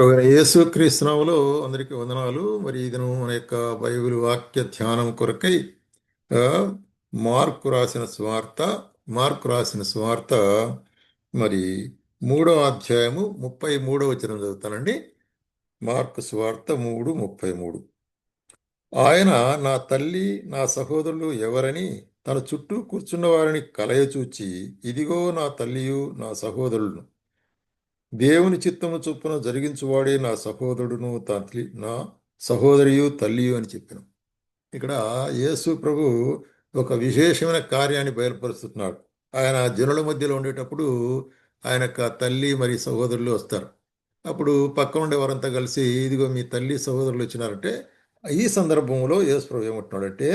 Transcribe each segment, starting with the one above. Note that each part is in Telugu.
యేసు క్రీస్తునామములో అందరికీ వందనాలు. మరి ఇది మన యొక్క బైబిల్ వాక్య ధ్యానం కొరకై ఆ, మార్కు రాసిన స్వార్త మార్కు రాసిన స్వార్త మరి 3వ అధ్యాయము 33వ వచనం చదువుతానండి. మార్కు స్వార్త 3:33. ఆయన నా తల్లి నా సహోదరులు ఎవరని తన చుట్టూ కూర్చున్న వారిని కలయచూచి, ఇదిగో నా తల్లియు నా సహోదరులను, దేవుని చిత్తము చొప్పున జరిగించువాడే నా సహోదరుడును తల్లి, నా సహోదరియు తల్లియు అని చెప్పాను. ఇక్కడ యేసు ప్రభు ఒక విశేషమైన కార్యాన్ని బయలుపరుస్తున్నాడు. ఆయన జనుల మధ్యలో ఉండేటప్పుడు ఆయన యొక్క తల్లి మరియు సహోదరులు వస్తారు. అప్పుడు పక్క ఉండే వారంతా కలిసి, ఇదిగో మీ తల్లి సహోదరులు వచ్చినారంటే, ఈ సందర్భంలో యేసు ప్రభు ఏమంటున్నాడంటే,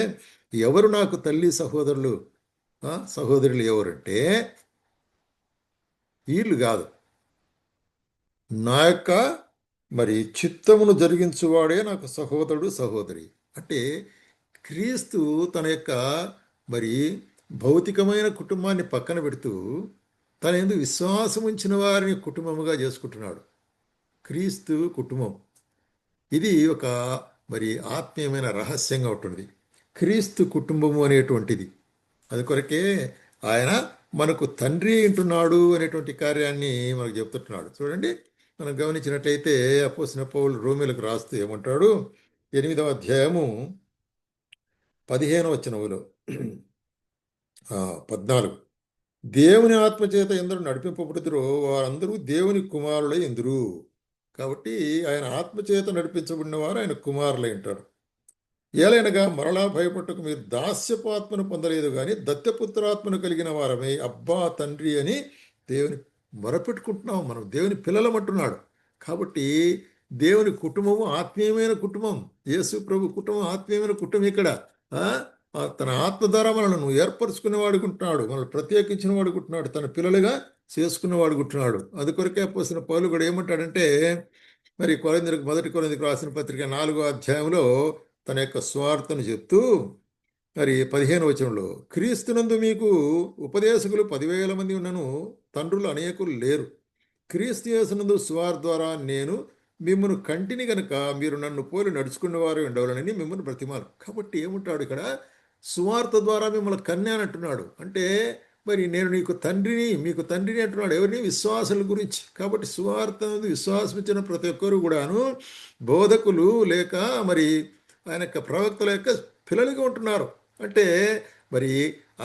ఎవరు నాకు తల్లి సహోదరులు సహోదరులు ఎవరంటే వీళ్ళు కాదు, నా యొక్క మరి చిత్తమును జరిగించువాడే నాకు సహోదరుడు సహోదరి. అంటే క్రీస్తు తన యొక్క మరి భౌతికమైన కుటుంబాన్ని పక్కన పెడుతూ తన యందు విశ్వాసం ఉంచిన వారిని కుటుంబముగా చేసుకుంటున్నాడు. క్రీస్తు కుటుంబం ఇది ఒక మరి ఆత్మీయమైన రహస్యంగా ఉంటుంది. క్రీస్తు కుటుంబము అనేటువంటిది అది కొరకే ఆయన మనకు తండ్రి ఉంటున్నాడు అనేటువంటి కార్యాన్ని మనకు చెప్తుంటున్నాడు. చూడండి, మనం గమనించినట్లయితే అపోస్తలుడైన పౌలు రోమీయులకు రాస్తూ ఏమంటాడు, 8వ అధ్యాయము 15వ వచనములో 14, దేవుని ఆత్మచేత ఎందరూ నడిపింపబడుదురో వారందరూ దేవుని కుమారులై ఎందురు. కాబట్టి ఆయన ఆత్మచేత నడిపించబడిన వారు ఆయన కుమారులై ఉంటారు. ఏలైనగా మరలా భయపట్టుకు మీరు దాస్యపాత్మను పొందలేదు, కానీ దత్తపుత్రాత్మను కలిగిన వారమే అబ్బా తండ్రి అని దేవుని మొరపెట్టుకుంటున్నాం. మనం దేవుని పిల్లలమంటున్నాడు. కాబట్టి దేవుని కుటుంబము ఆత్మీయమైన కుటుంబం. యేసు ప్రభు కుటుంబం ఆత్మీయమైన కుటుంబం. ఇక్కడ ఆ, తన ఆత్మ ద్వారా మనల్ని ఏర్పరచుకునే వాడుకుంటున్నాడు, మనల్ని ప్రత్యేకించిన వాడుకుంటున్నాడు, తన పిల్లలుగా చేసుకున్న వాడుకుంటున్నాడు. అందుకొరకే అపోస్తలుడైన పౌలు కూడా ఏమంటాడంటే, మరి మొదటి కొరింథీయులకు రాసిన పత్రిక 4వ అధ్యాయంలో తన యొక్క స్వార్థను చెప్తూ మరి 15వ వచనంలో, క్రీస్తునందు మీకు ఉపదేశకులు 10,000 మంది ఉన్నను, తండ్రులు అనేకులు లేరు. క్రీస్తు యేసునందు స్వార్థ ద్వారా నేను మిమ్మల్ని కంటిని గనక మీరు నన్ను పోలి నడుచుకున్నవారు ఉండవాలని మిమ్మల్ని బ్రతిమాలు. కాబట్టి ఏముంటాడు ఇక్కడ, సువార్త ద్వారా మిమ్మల్ని కన్యాని అంటున్నాడు. అంటే మరి నేను నీకు తండ్రిని, మీకు తండ్రిని అంటున్నాడు. ఎవరిని? విశ్వాసుల గురించి. కాబట్టి సువార్త విశ్వాసం ఇచ్చిన ప్రతి ఒక్కరు కూడాను బోధకులు లేక మరి ఆయన యొక్క ప్రవక్తల యొక్క పిల్లలుగా ఉంటున్నారు. అంటే మరి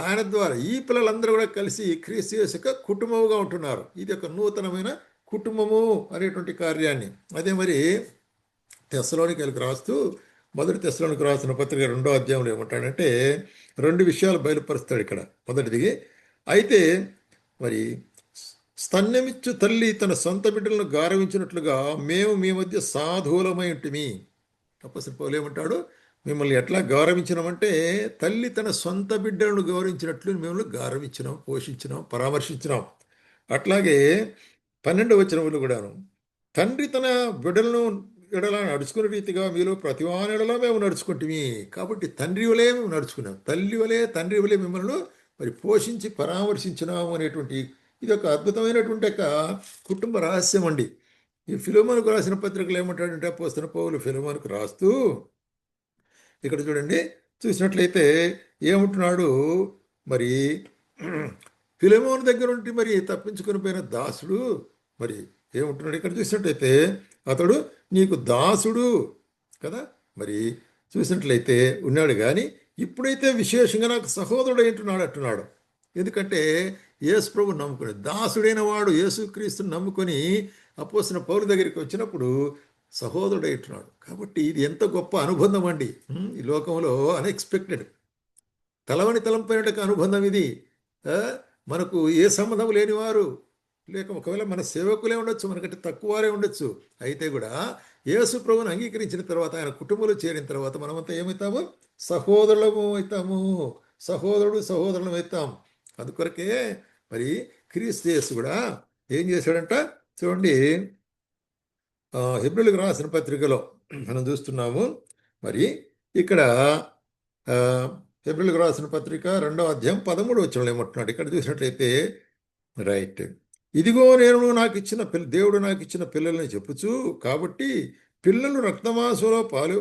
ఆయన ద్వారా ఈ పిల్లలందరూ కూడా కలిసి క్రీస్తు యేసు యొక్క కుటుంబముగా ఉంటున్నారు. ఇది ఒక నూతనమైన కుటుంబము అనేటువంటి కార్యాన్ని అదే మరి తెస్సలోనికైలకు రాస్తూ మొదటి రాసిన పత్రిక 2వ అధ్యాయంలో ఏమంటాడంటే, 2 విషయాలు బయలుపరుస్తాడు ఇక్కడ. మొదటిది, అయితే మరి స్తన్యమిచ్చు తల్లి తన సొంత బిడ్డలను గౌరవించినట్లుగా మేము మీ మధ్య సాధువులమై ఉంటిమి. అపోస్తలుడైన పౌలు ఏమంటాడు, మిమ్మల్ని ఎట్లా గౌరవించినామంటే తల్లి తన సొంత బిడ్డలను గౌరవించినట్లు మిమ్మల్ని గౌరవించినాం, పోషించినాం, పరామర్శించినాం. అట్లాగే 12వ వచనంలో కూడాను, తండ్రి తన బిడ్డలను ఎడలా నడుచుకునే రీతిగా మీలో ప్రతివాని ఎడలా మేము నడుచుకుంటుమి. కాబట్టి తండ్రి వలే మేము నడుచుకున్నాం, తల్లి వలే తండ్రి వలే మిమ్మల్ని మరి పోషించి పరామర్శించినాము అనేటువంటి ఇది ఒక అద్భుతమైనటువంటి ఒక కుటుంబ రహస్యం అండి. ఈ ఫిలోమోనుకు రాసిన పత్రికలు ఏమంటాడంటే అపోస్తలుడైన పౌలు ఫిలోమోనుకు రాస్తూ ఇక్కడ చూడండి, చూసినట్లయితే ఏమంటున్నాడు, మరి ఫిలెమోను దగ్గర ఉండి మరి తప్పించుకొని పోయిన దాసుడు మరి ఏమంటున్నాడు ఇక్కడ చూసినట్లయితే, అతడు నీకు దాసుడు కదా మరి చూసినట్లయితే ఉన్నాడు, కానీ ఇప్పుడైతే విశేషంగా నాకు సహోదరుడు అంటున్నాడు అంటున్నాడు. ఎందుకంటే యేసు ప్రభు నమ్ముకుని దాసుడైన వాడు యేసుక్రీస్తుని నమ్ముకొని అపోస్తలుడైన పౌలు దగ్గరికి వచ్చినప్పుడు సహోదరుడు అంటున్నాడు. కాబట్టి ఇది ఎంత గొప్ప అనుబంధం అండి. ఈ లోకంలో అన్ఎక్స్పెక్టెడ్ తలవని తలంపైన అనుబంధం ఇది. ఆ, మనకు ఏ సంబంధం లేనివారు లేక ఒకవేళ మన సేవకులే ఉండొచ్చు, మనకంటే తక్కువ వారే ఉండొచ్చు. అయితే కూడా యేసు ప్రభువుని అంగీకరించిన తర్వాత ఆయన కుటుంబంలో చేరిన తర్వాత మనమంతా ఏమవుతాము? సహోదరులము అవుతాము, సహోదరుడు సహోదరులం అవుతాం. అందుకొరకే మరి క్రీస్తు యేసు కూడా ఏం చేశాడంట చూడండి, హెబ్రీయులకు రాసిన పత్రికలో మనం చూస్తున్నాము. మరి ఇక్కడ ఆ, హెబ్రీయులకు రాసిన పత్రిక 2వ అధ్యాయం 13వ వచనంలో ఏమంటున్నాడు ఇక్కడ చూసినట్లయితే, రైట్, ఇదిగో నేను నాకు ఇచ్చిన దేవుడు నాకు ఇచ్చిన పిల్లల్ని చెప్పుచు, కాబట్టి పిల్లలు రక్తమాంసంలో పాలు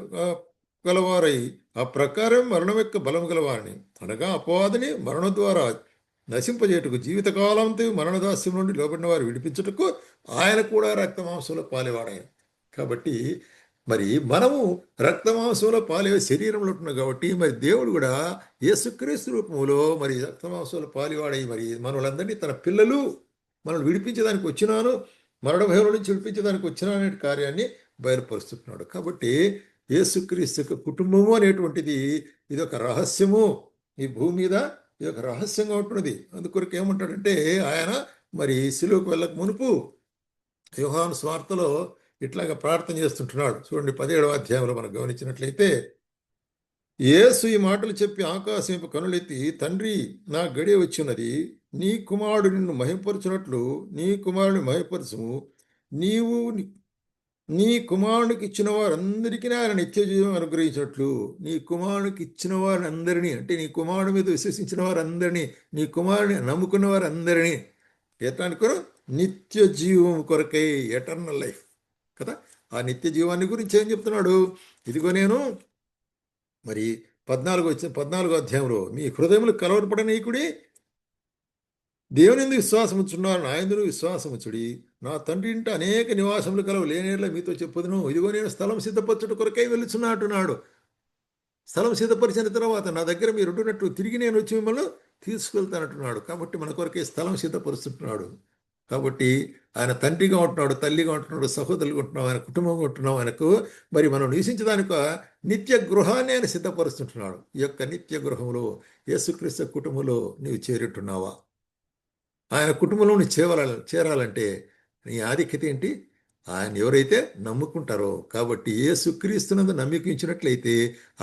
గలవారై ఆ ప్రకారం మరణం యొక్క బలం గలవారిని, అనగా అపవాదిని మరణం ద్వారా నశింపజేటుకు, జీవితకాలంతో మరణదాస్యం నుండి లోబడిన వారు విడిపించుటకు ఆయన కూడా రక్తమాంసంలో పాలేవాడాయన. కాబట్టి మరి మనము రక్తమాంసంలో పాలే శరీరంలో ఉంటున్నాం కాబట్టి మరి దేవుడు కూడా యేసుక్రీస్తు రూపంలో మరి రక్తమాంసంలో పాలివాడై మరి మనలందరినీ తన పిల్లలు, మనల్ని విడిపించడానికి వచ్చినాను, మరణ భయం నుంచి విడిపించడానికి వచ్చినాను అనే కార్యాన్ని బయలుపరుస్తున్నాడు. కాబట్టి యేసుక్రీస్తు యొక్క కుటుంబము అనేటువంటిది ఇది ఒక రహస్యము. ఈ భూమి మీద ఇది ఒక రహస్యంగా ఉంటున్నది. అందుకొరకు ఏమంటాడంటే ఆయన మరి సిలువకు వెళ్ళక మునుపు యోహాను స్వార్తలో ఇట్లాగా ప్రార్థన చేస్తుంటున్నాడు. చూడండి 17వ అధ్యాయంలో మనం గమనించినట్లయితే, యేసు ఈ మాటలు చెప్పి ఆకాశం కనులెత్తి, తండ్రి నా గడియ వచ్చినది, నీ కుమారుడు నిన్ను మహింపరచునట్లు నీ కుమారుని మహింపరచుము, నీవు నీ కుమారునికి ఇచ్చిన వారందరికీ ఆయన నిత్య జీవం అనుగ్రహించినట్లు. నీ కుమారునికి ఇచ్చిన వారందరినీ అంటే నీ కుమారుడు మీద విశ్వసించిన వారందరినీ, నీ కుమారుని నమ్ముకున్న వారందరినీ ఎట్లా అనుకోరు, నిత్య జీవం కొరకై, ఎటర్నల్ లైఫ్ కదా. ఆ నిత్య జీవాన్ని గురించి ఏం చెప్తున్నాడు, ఇదిగో నేను మరి 14వ అధ్యాయంలో మీ హృదయములు కలవరపడనీకుడి, దేవుని ఎందుకు విశ్వాసం ఉంచున్నారు, నా యందు విశ్వాసం ఉంచుడి, నా తండ్రి ఇంట అనేక నివాసములు కలవు, లేనేలా మీతో చెప్పుదును, ఇదిగో నేను స్థలం సిద్ధపరచుట కొరకై వెళుచున్నా అంటున్నాడు. స్థలం సిద్ధపరిచిన తర్వాత నా దగ్గర మీరు ఉంటున్నట్టు తిరిగి నేను వచ్చి మిమ్మల్ని తీసుకెళ్తానంటున్నాడు. కాబట్టి మన కొరకే స్థలం సిద్ధపరుస్తుంటున్నాడు. కాబట్టి ఆయన తండ్రిగా ఉంటున్నాడు, తల్లిగా ఉంటున్నాడు, సహోదరులుగా ఉంటున్నాం, ఆయన కుటుంబంగా ఉంటున్నాం. ఆయనకు మరి మనం నివసించడానికి నిత్య గృహాన్ని ఆయన సిద్ధపరుస్తుంటున్నాడు. ఈ యొక్క నిత్య గృహంలో యేసుక్రీస్తు కుటుంబంలో నీవు చేరుంటున్నావా? ఆయన కుటుంబంలో చేరాలంటే నీ ఆధిక్యత ఏంటి? ఆయన ఎవరైతే నమ్ముకుంటారో. కాబట్టి యేసుక్రీస్తునందు నమ్మికించినట్లయితే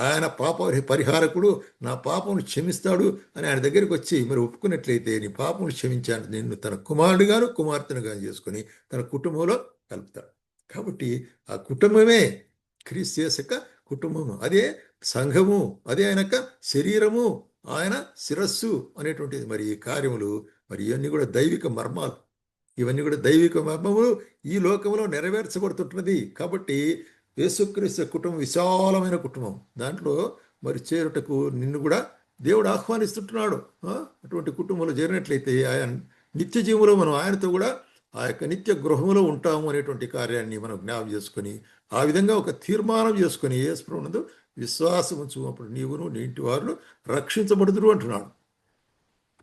ఆయన పాప పరిహారకుడు, నా పాపమును క్షమిస్తాడు అని ఆయన దగ్గరికి వచ్చి మరి ఒప్పుకున్నట్లయితే నీ పాపమును క్షమించాను, నిన్ను తన కుమారుడిగాను కుమార్తెనుగాను చేసుకుని తన కుటుంబంలో కలుపుతాడు. కాబట్టి ఆ కుటుంబమే క్రీస్తు యొక్క కుటుంబము, అదే సంఘము, అదే ఆయన యొక్క శరీరము, ఆయన శిరస్సు అనేటువంటిది. మరి ఈ కార్యములు మరి ఇవన్నీ కూడా దైవిక మర్మాలు, ఇవన్నీ కూడా దైవిక మర్మములు ఈ లోకంలో నెరవేర్చబడుతుంటున్నది. కాబట్టి యేసుక్రీస్తు కుటుంబం విశాలమైన కుటుంబం, దాంట్లో మరి చేరుటకు నిన్ను కూడా దేవుడు ఆహ్వానిస్తుంటున్నాడు. అటువంటి కుటుంబంలో చేరినట్లయితే ఆయన నిత్య జీవంలో మనం ఆయనతో కూడా ఆ యొక్క నిత్య గృహంలో ఉంటాము అనేటువంటి కార్యాన్ని మనం జ్ఞాపం చేసుకొని ఆ విధంగా ఒక తీర్మానం చేసుకొని యేసు ప్రభువునందు విశ్వాసం ఉంచు, అప్పుడు నీవును నీ ఇంటి వారు రక్షించబడుదురు అంటున్నాడు.